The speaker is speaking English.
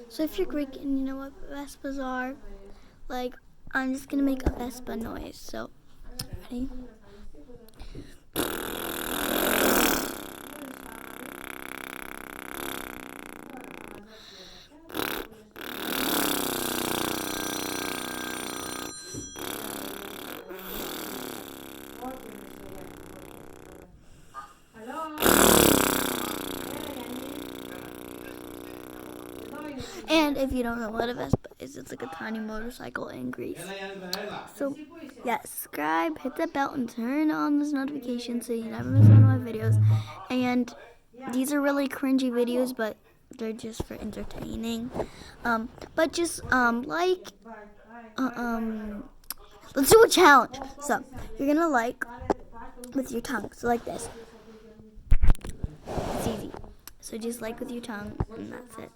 So if you're Greek and you know what vespas are, like, I'm just gonna make a vespa noise. So, ready? And if you don't know what a vespa is, it's like a tiny motorcycle in Greece. So, yeah, subscribe, hit the bell, and turn on those notifications so you never miss one of my videos. And these are really cringy videos, but they're just for entertaining. But just let's do a challenge. So you're gonna like with your tongue. So like this. It's easy. So just like with your tongue, and that's it.